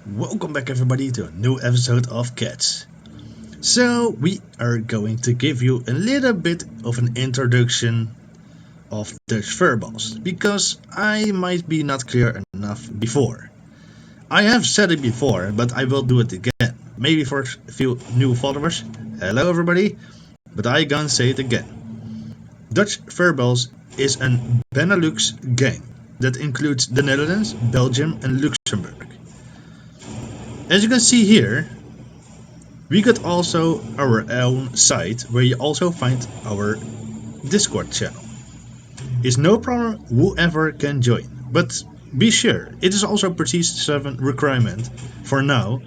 Welcome back everybody to a new episode of C.A.T.S. So we are going to give you a little bit of an introduction of Dutch furballs because I might be not clear enough before. I have said it before, but I will do it again. Maybe for a few new followers. Hello everybody, but I gonna say it again. Dutch furballs is a BeNeLux game that includes the Netherlands, Belgium and Luxembourg. As you can see here, we got also our own site where you also find our Discord channel. It's no problem whoever can join, but be sure it is also Prestige 7 requirement for now,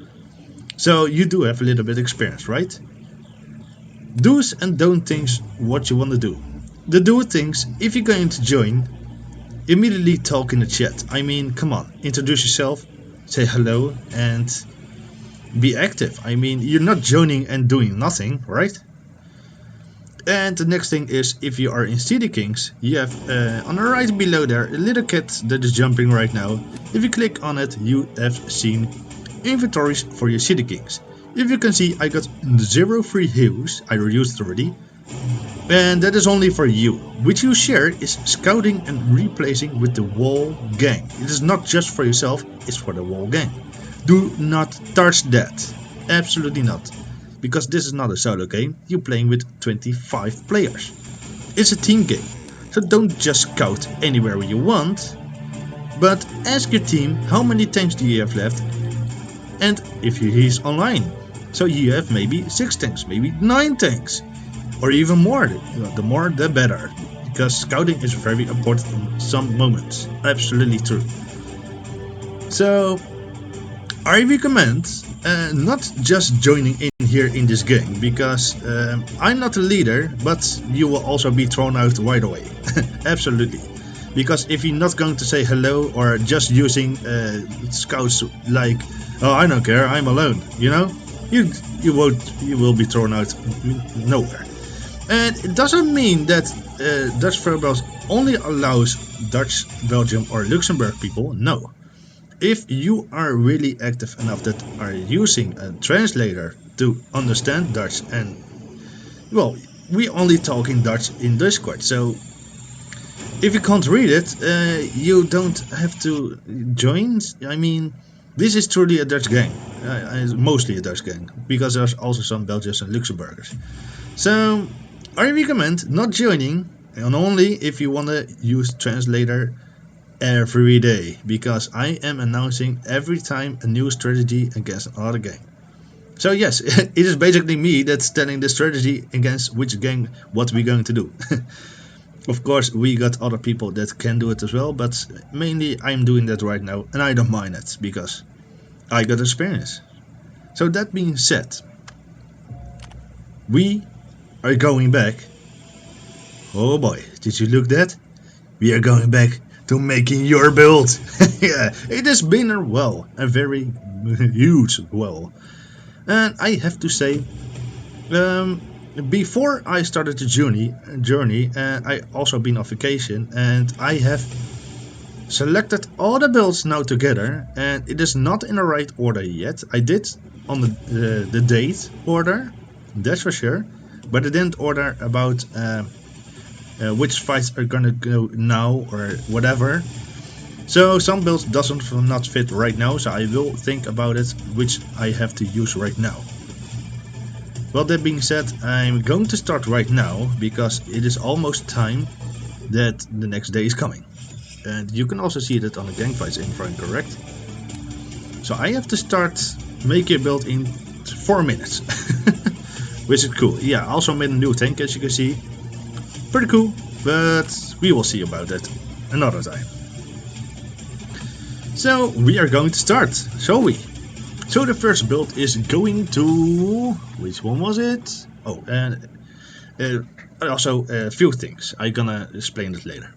so you do have a little bit experience, right? Do's and don't things what you want to do. The do things, if you're going to join, immediately talk in the chat. I mean, come on, introduce yourself, say hello and be active. I mean, you're not joining and doing nothing, right? And the next thing is, if you are in City Kings, you have on the right below there a little cat that is jumping right now. If you click on it, you have seen inventories for your City Kings. If you can see, I got 0 free heals, I reduced already. And that is only for you. Which you share is scouting and replacing with the whole gang. It is not just for yourself, it's for the whole gang. Do not touch that. Absolutely not. Because this is not a solo game, you're playing with 25 players. It's a team game, so don't just scout anywhere you want, but ask your team how many tanks do you have left and if he's online. So you have maybe 6 tanks, maybe 9 tanks, or even more. The more the better, because scouting is very important in some moments. Absolutely true. So I recommend not just joining in here in this game, because I'm not a leader, but you will also be thrown out right away. Absolutely. Because if you're not going to say hello or just using scouts like, oh, I don't care, I'm alone, you know, you will be thrown out nowhere. And it doesn't mean that Dutch furballs only allows Dutch, Belgium or Luxembourg people. No. If you are really active enough that are using a translator to understand Dutch, and well, we only talk in Dutch in Discord, so if you can't read it, you don't have to join. I mean, this is truly a Dutch gang, mostly a Dutch gang, because there's also some Belgians and Luxembourgers. So I recommend not joining, and only if you want to use translator every day, because I am announcing every time a new strategy against another gang. So yes, it is basically me that's telling the strategy against which gang what we're going to do. Of course, we got other people that can do it as well, but mainly I'm doing that right now, and I don't mind it, because I got experience. So that being said, we are going back. Oh boy, did you look that? We are going back to making your build. Yeah, it has been a very huge well. And I have to say, before I started the journey, I also been on vacation, and I have selected all the builds now together, and it is not in the right order yet. I did on the date order, that's for sure, but I didn't order about which fights are gonna go now or whatever. So some builds doesn't not fit right now, so I will think about it which I have to use right now. Well, that being said, I'm going to start right now, because it is almost time that the next day is coming. And you can also see that on the gang fights info, correct? So I have to start making a build in 4 minutes. Which is cool. Yeah, I also made a new tank, as you can see. Pretty cool, but we will see about that another time. So we are going to start, shall we? So the first build is going to... which one was it? Oh, and also a few things. I'm gonna explain it later.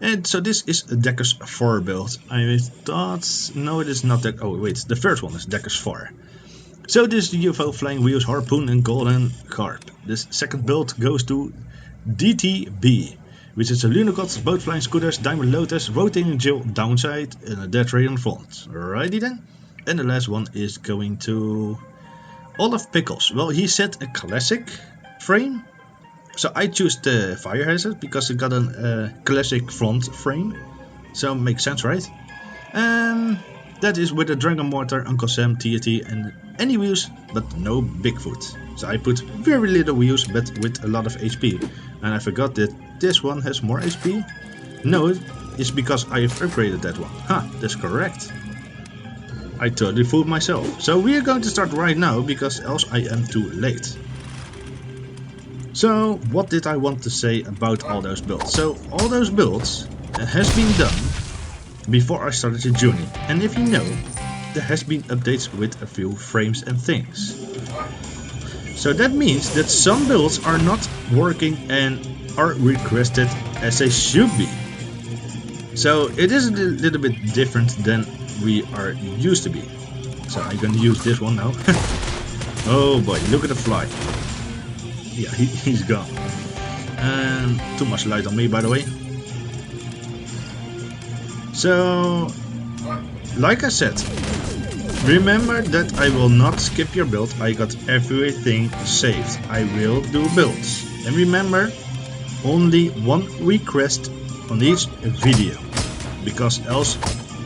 And so this is a Deckers 4 build. I thought... no, it is not that... oh wait, the first one is Deckers 4. So this is the UFO, Flying Wheels, Harpoon and Golden Carp. This second build goes to DTB, which is a Lunacot, boat flying scooters, Diamond Lotus, rotating Jill downside, and a Death Ray on front. Alrighty then. And the last one is going to Olaf Pickles. Well, he set a classic frame. So I choose the fire hazard because it got a classic front frame. So makes sense, right? And that is with a Dragon Mortar, Uncle Sam, TNT and any wheels, but no Bigfoot. So I put very little wheels but with a lot of HP. And I forgot that this one has more HP. No, it's because I have upgraded that one. That's correct. I totally fooled myself. So we are going to start right now because else I am too late. So what did I want to say about all those builds? So all those builds has been done before I started the journey. And if you know, there has been updates with a few frames and things. So that means that some builds are not working and are requested as they should be. So it is a little bit different than we are used to be. So I'm gonna use this one now. Oh boy, look at the fly. Yeah, he's gone. And too much light on me, by the way. So, like I said, remember that I will not skip your build. I got everything saved. I will do builds. And remember, only one request on each video, because else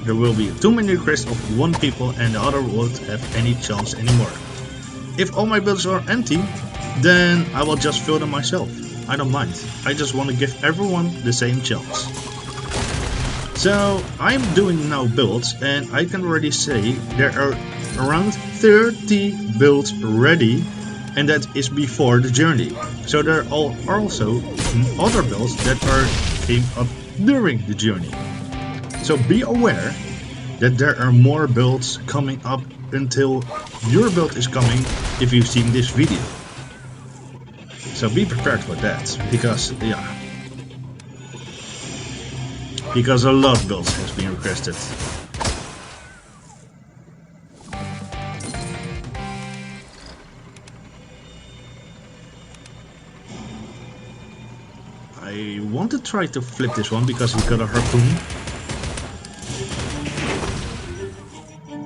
there will be too many requests of one people and the other won't have any chance anymore. If all my builds are empty, then I will just fill them myself. I don't mind. I just want to give everyone the same chance. So I'm doing now builds and I can already say there are around 30 builds ready, and that is before the journey. So there are also other builds that came up during the journey. So be aware that there are more builds coming up until your build is coming if you've seen this video. So be prepared for that, because a lot of builds has been requested. I want to try to flip this one because he's got a harpoon.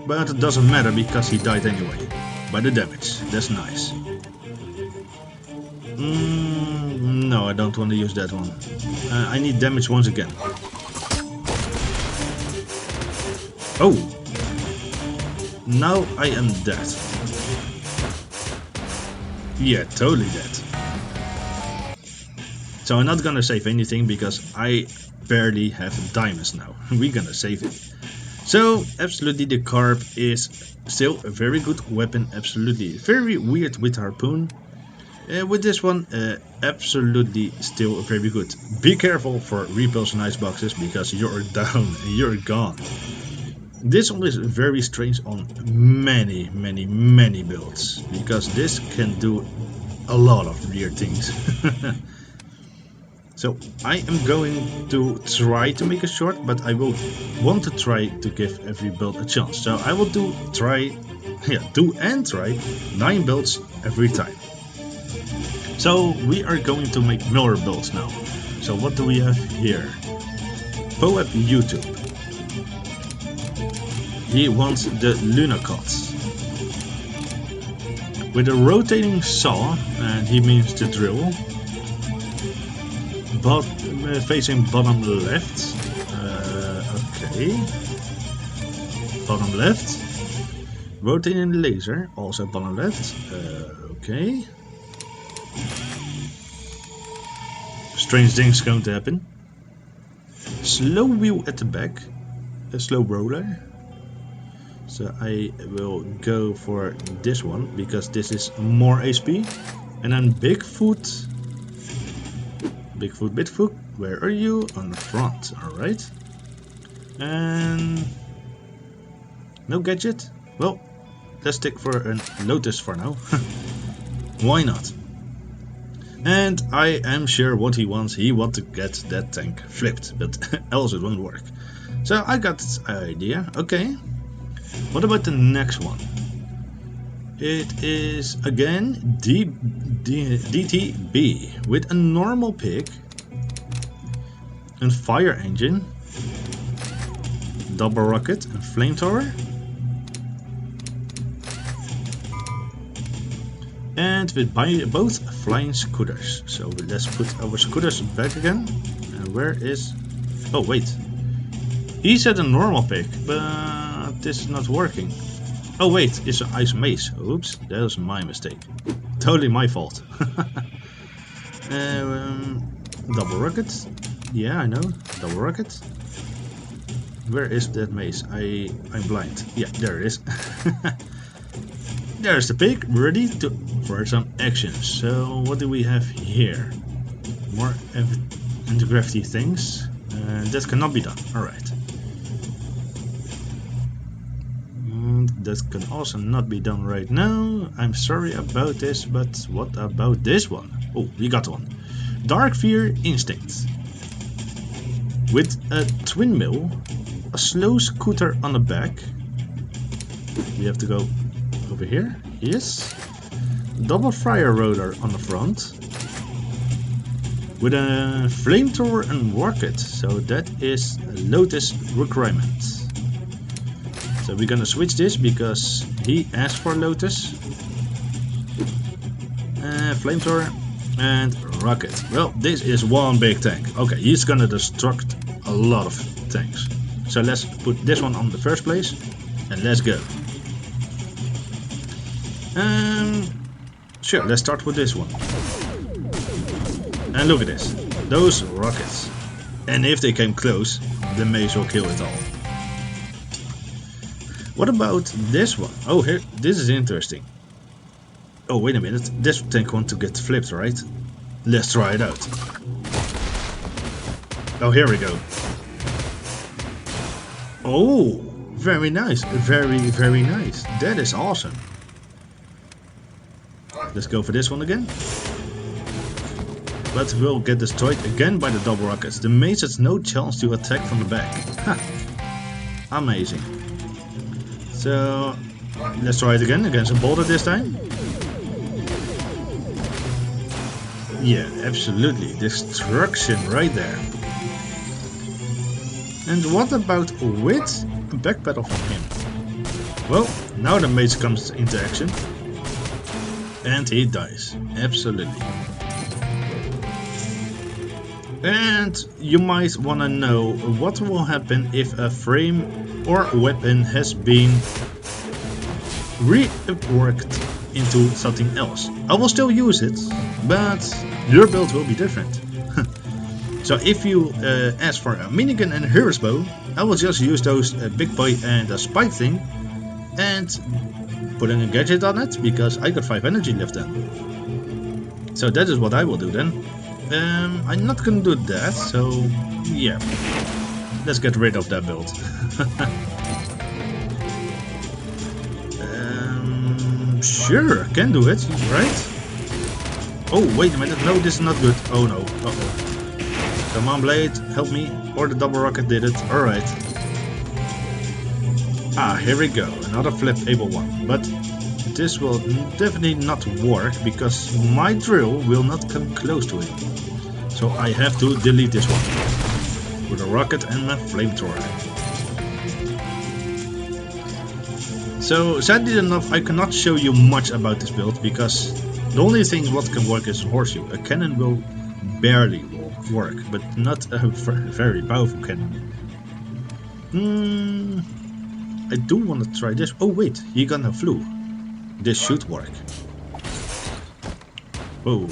But it doesn't matter because he died anyway. By the damage. That's nice. No, I don't want to use that one. I need damage once again. Oh! Now I am dead. Yeah, totally dead. So I'm not gonna save anything because I barely have diamonds now. We're gonna save it. So, absolutely the carp is still a very good weapon, absolutely. Very weird with harpoon. With this one, absolutely still very good. Be careful for repels and iceboxes because you're down and you're gone. This one is very strange on many builds, because this can do a lot of weird things. So I am going to try to make it short, but I will want to try to give every build a chance. So I will do and try 9 builds every time. So we are going to make more builds now. So what do we have here? Poep YouTube. He wants the Lunacots with a rotating saw, and he means the drill. But facing bottom left. Okay. Bottom left. Rotating laser, also bottom left. Okay. Strange things going to happen. Slow wheel at the back. A slow roller. So I will go for this one because this is more HP. And then Bigfoot. Bigfoot, where are you? On the front, alright. And no gadget? Well, let's stick for a Lotus for now. Why not? And I am sure what he wants. He wants to get that tank flipped, but else it won't work. So I got this idea. Okay. What about the next one? It is again DTB with a normal pig and fire engine, double rocket and flamethrower. and with both flying scooters. So let's put our scooters back again. And where is... Oh wait, he said a normal pick, but this is not working. Oh wait, it's an ice maze. Oops, that was my mistake. Totally my fault. Double rocket. Yeah, I know. Double rocket. Where is that maze? I'm blind. Yeah, there it is. There's the pig, ready for some action. So what do we have here? More anti-gravity things. That cannot be done. Alright. That can also not be done right now. I'm sorry about this, but what about this one? Oh, we got one. Dark Fear Instinct. With a twin mill, a slow scooter on the back. We have to go over here. Yes. Double fire rotor on the front. With a flamethrower and rocket. So that is a Lotus requirement. So we're gonna switch this because he asked for Lotus. Flamethrower and rocket. Well, this is one big tank. Okay, he's gonna destruct a lot of tanks. So let's put this one on the first place and let's go. Sure, let's start with this one. And look at this, those rockets. And if they came close, the maze will kill it all. What about this one? Oh, here, this is interesting. Oh, wait a minute, this tank wants to get flipped, right? Let's try it out. Oh, here we go. Oh, very nice, very nice. That is awesome. Let's go for this one again. But we'll get destroyed again by the double rockets. The maze has no chance to attack from the back. Ha! Amazing. So let's try it again against a boulder this time. Yeah, absolutely. Destruction right there. And what about with a backpedal from him? Well, now the maze comes into action. And he dies. Absolutely. And you might want to know what will happen if a frame or weapon has been reworked into something else. I will still use it, but your build will be different. So if you ask for a minigun and a hero's bow, I will just use those big boy and a spike thing and putting a gadget on it because I got 5 energy left then. So that is what I will do then. I'm not gonna do that, so yeah, let's get rid of that build. Sure, can do it, right? Oh, wait a minute, no, this is not good. Oh no, uh-oh. Come on, Blade, help me. Or the double rocket did it, alright. Ah, here we go, another flip-able one. But this will definitely not work because my drill will not come close to him. So I have to delete this one with a rocket and my flamethrower. So sadly enough, I cannot show you much about this build because the only thing what can work is horseshoe. A cannon will barely work, but not a very powerful cannon. I do want to try this. Oh wait, he gonna flew. This should work. Oh,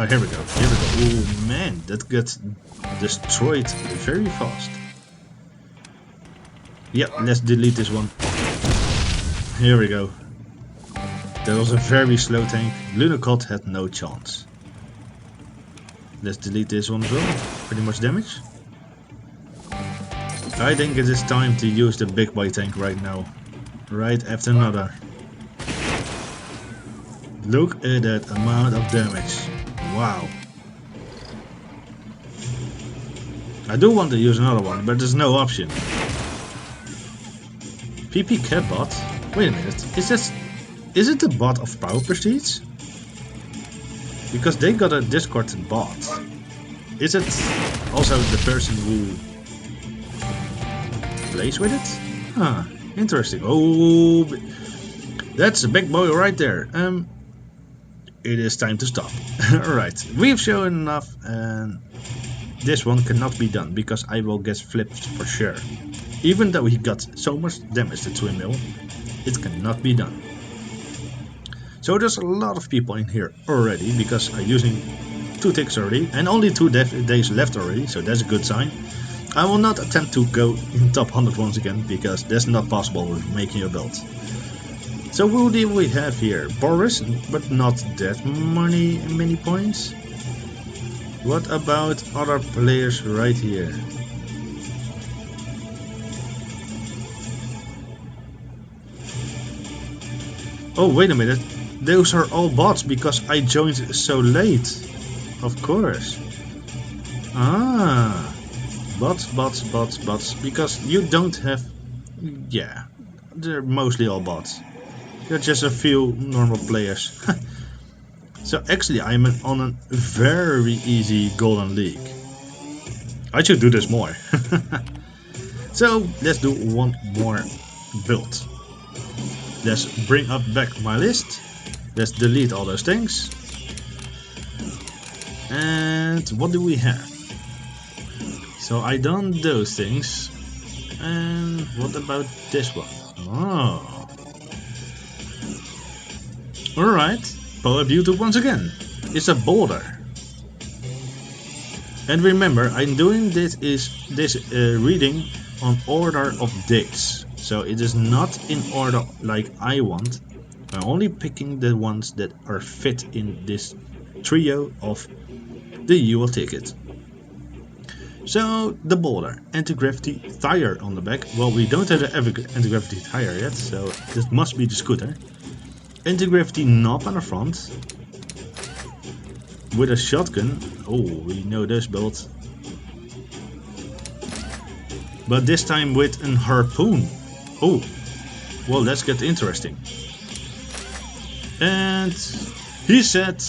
here we go. Here we go. Oh man, that gets destroyed very fast. Yeah, let's delete this one. Here we go. That was a very slow tank. Lunacot had no chance. Let's delete this one as well. Pretty much damage. I think it is time to use the big boy tank right now. Right after another. Look at that amount of damage. Wow. I do want to use another one, but there's no option. PP Cat bot? Wait a minute, is it the bot of Power Prestige? Because they got a Discord bot. Is it also the person who plays with it? Huh, interesting. Oh, that's a big boy right there. it is time to stop. Alright, we've shown enough, and this one cannot be done because I will get flipped for sure. Even though he got so much damage to Twin Mill, it cannot be done. So there's a lot of people in here already because I'm using 2 ticks already and only 2 days left already, so that's a good sign. I will not attempt to go in top 100 once again because that's not possible with making a build. So who do we have here? Boris, but not that many points. What about other players right here? Oh, wait a minute. Those are all bots because I joined so late. Of course. Ah. Bots. Because you don't have... Yeah. They're mostly all bots. They're just a few normal players. So actually I'm on a very easy golden league. I should do this more. So let's do one more build. Let's bring up back my list. Let's delete all those things. And what do we have? So I done those things. And what about this one? Oh. Alright. Pull up YouTube once again. It's a boulder. And remember, I'm doing this reading on order of dates. So it is not in order like I want. I'm only picking the ones that are fit in this trio of the UL ticket. So the boulder, anti-gravity tire on the back. Well, we don't have the anti-gravity tire yet, so this must be the scooter. Anti-gravity knob on the front. With a shotgun. Oh, we know this build. But this time with an harpoon. Oh, well, let's get interesting. And he said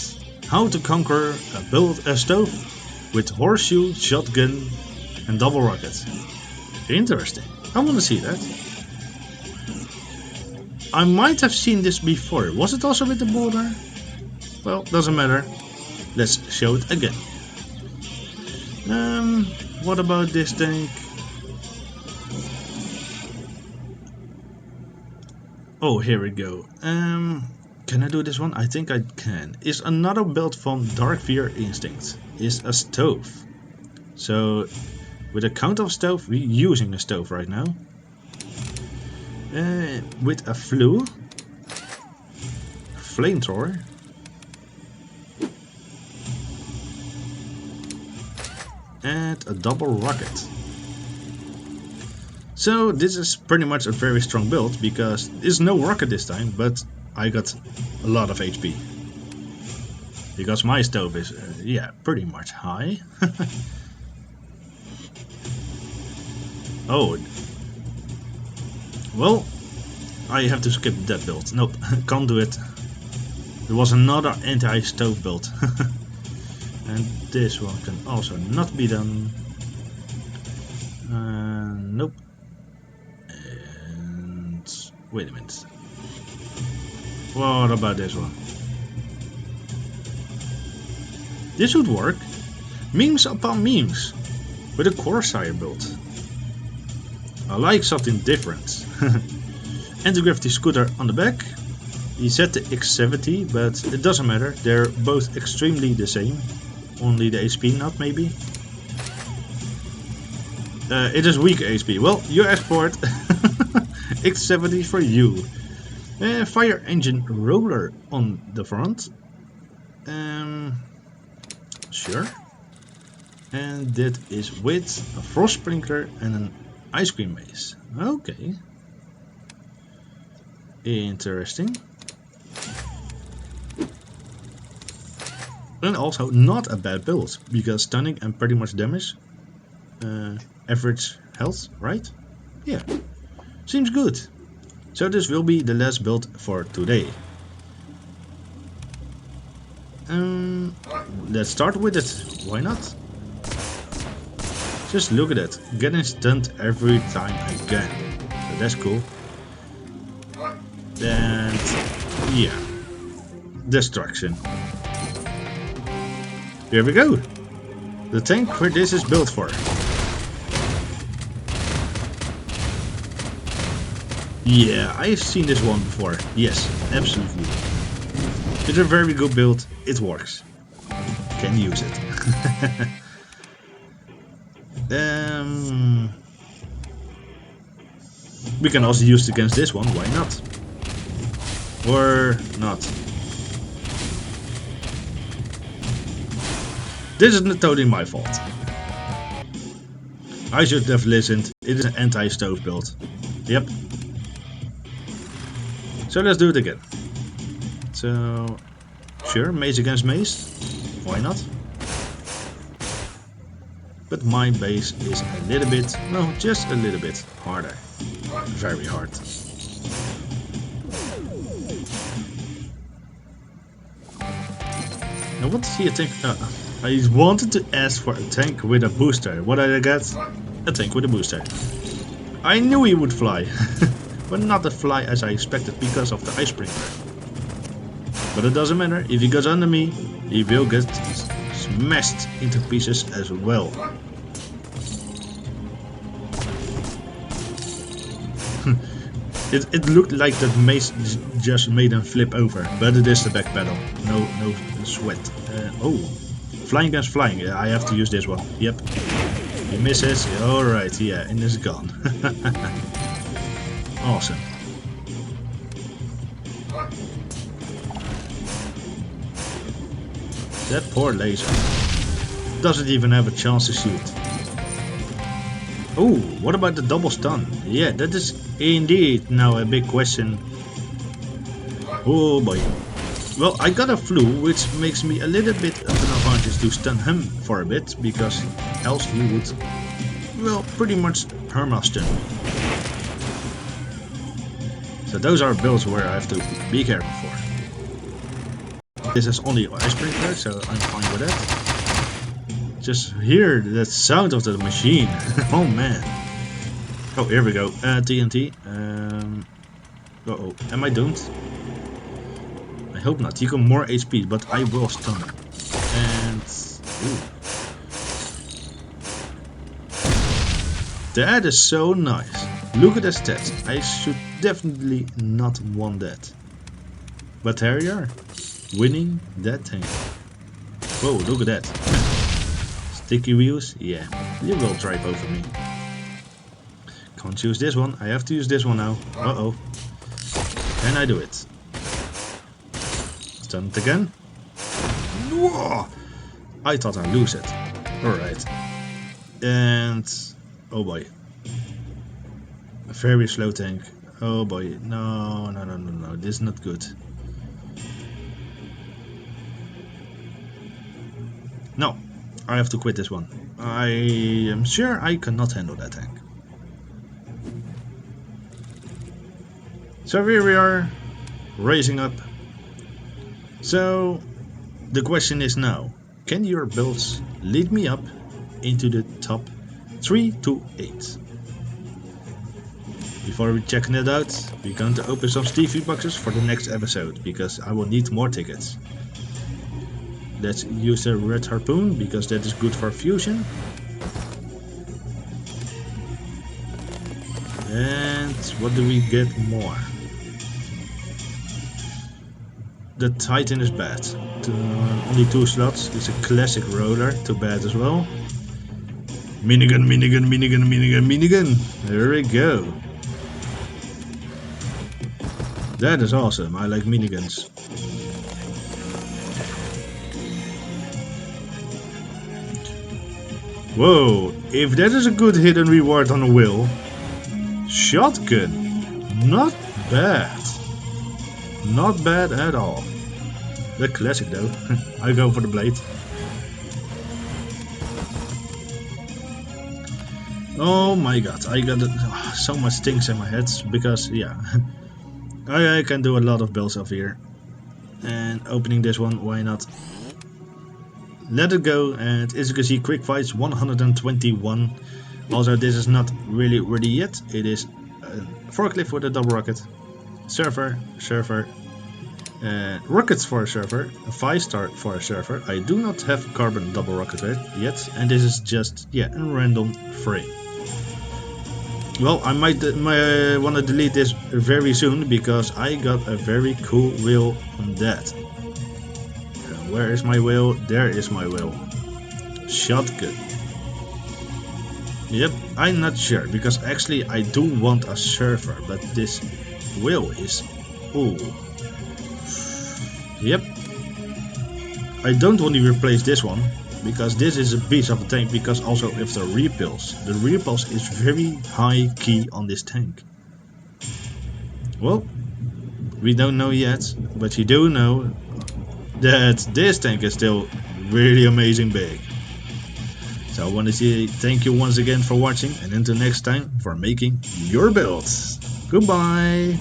how to conquer a stove with horseshoe, shotgun and double rocket. Interesting. I want to see that. I might have seen this before. Was it also with the boulder? Well, doesn't matter. Let's show it again. What about this tank? Oh, here we go. Can I do this one? I think I can. Is another build from Dark Fear Instinct. Is a stove. So, with a count of stove, we're using a stove right now. With a flue. Flamethrower. And a double rocket. So this is pretty much a very strong build because there's no rocket this time, but I got a lot of HP. Because my stove is, yeah, pretty much high. Oh. Well, I have to skip that build. Nope, can't do it. There was another anti-stove build. And this one can also not be done. Nope. And wait a minute. What about this one? This would work. Memes upon memes. With a Corsair build. I like something different. Anti-gravity scooter on the back. He set the X70, but it doesn't matter. They're both extremely the same. Only the HP not, maybe. It is weak HP. Well, you asked for it. X70 for you. Fire engine roller on the front. Sure. And that is with a frost sprinkler and an ice cream maze. Okay. Interesting. And also not a bad build, because stunning and pretty much damage. Average health, right? Yeah. Seems good. So this will be the last build for today. Let's start with it. Why not? Just look at it. Getting stunned every time again. So that's cool. And yeah. Destruction. Here we go. The tank where this is built for. Yeah, I've seen this one before. Yes, absolutely. It's a very good build. It works. Can use it. We can also use it against this one. Why not? Or not. This is totally my fault. I should have listened. It is an anti-stove build. Yep. So let's do it again. So, sure, Maas against Maas. Why not? But my base is a little bit, no, just a little bit harder. Very hard. Now what is he a tank? I wanted to ask for a tank with a booster. What did I get? A tank with a booster. I knew he would fly. But not as fly as I expected because of the ice sprinkler. But it doesn't matter, if he goes under me, he will get smashed into pieces as well. It looked like that Maas just made him flip over, but it is the back pedal, no sweat. Oh, flying against flying, yeah, I have to use this one, yep. He misses, alright, yeah, and it's gone. Awesome. That poor laser doesn't even have a chance to shoot. Oh, what about the double stun? Yeah, that is indeed now a big question. Oh boy. Well, I got a flu, which makes me a little bit of an advantage to stun him for a bit, because else he would, well, pretty much perma-stun me. So those are builds where I have to be careful for. This is only ice sprinkler, so I'm fine with that. Just hear that sound of the machine. Oh man. Oh, here we go. TNT. Uh-oh. Am I doomed? I hope not. You got more HP, but I will stun. And... ooh. That is so nice. Look at the stats. I should definitely not want that. But there you are. Winning that tank. Whoa, look at that. Sticky wheels? Yeah. You will drive over me. Can't use this one. I have to use this one now. Uh-oh. Can I do it? Stun it again. Whoa! I thought I'd lose it. Alright. And... oh boy. A very slow tank. Oh boy. No. This is not good. No. I have to quit this one. I am sure I cannot handle that tank. So here we are. Raising up. So the question is now. Can your builds lead me up into the top 3 to 8? Before we checking it out, we're going to open some Stevie boxes for the next episode, because I will need more tickets. Let's use the red harpoon, because that is good for fusion. And what do we get more? The Titan is bad. Only 2 slots. It's a classic roller, too bad as well. Minigun. There we go. That is awesome. I like miniguns. Whoa, if that is a good hidden reward on a wheel. Shotgun. Not bad. Not bad at all. The classic though. I go for the blade. Oh my god, I got so much things in my head because yeah. I can do a lot of builds off here. And opening this one, why not? Let it go, and as you can see, quick fights 121. Also, this is not really ready yet. It is a forklift with a double rocket. Surfer. Rockets for a server, a 5-star for a server. I do not have carbon double rocket yet, and this is just, yeah, a random frame. Well, I might want to delete this very soon because I got a very cool wheel on that. Where is my wheel? There is my wheel. Shotgun. Yep, I'm not sure because actually I do want a server, but this wheel is... Ooh. Yep. I don't want to replace this one because this is a beast of a tank, because also if the repulse is very high key on this tank. Well, we don't know yet, but you do know that this tank is still really amazing big. So I want to say thank you once again for watching, and until next time for making your builds. Goodbye.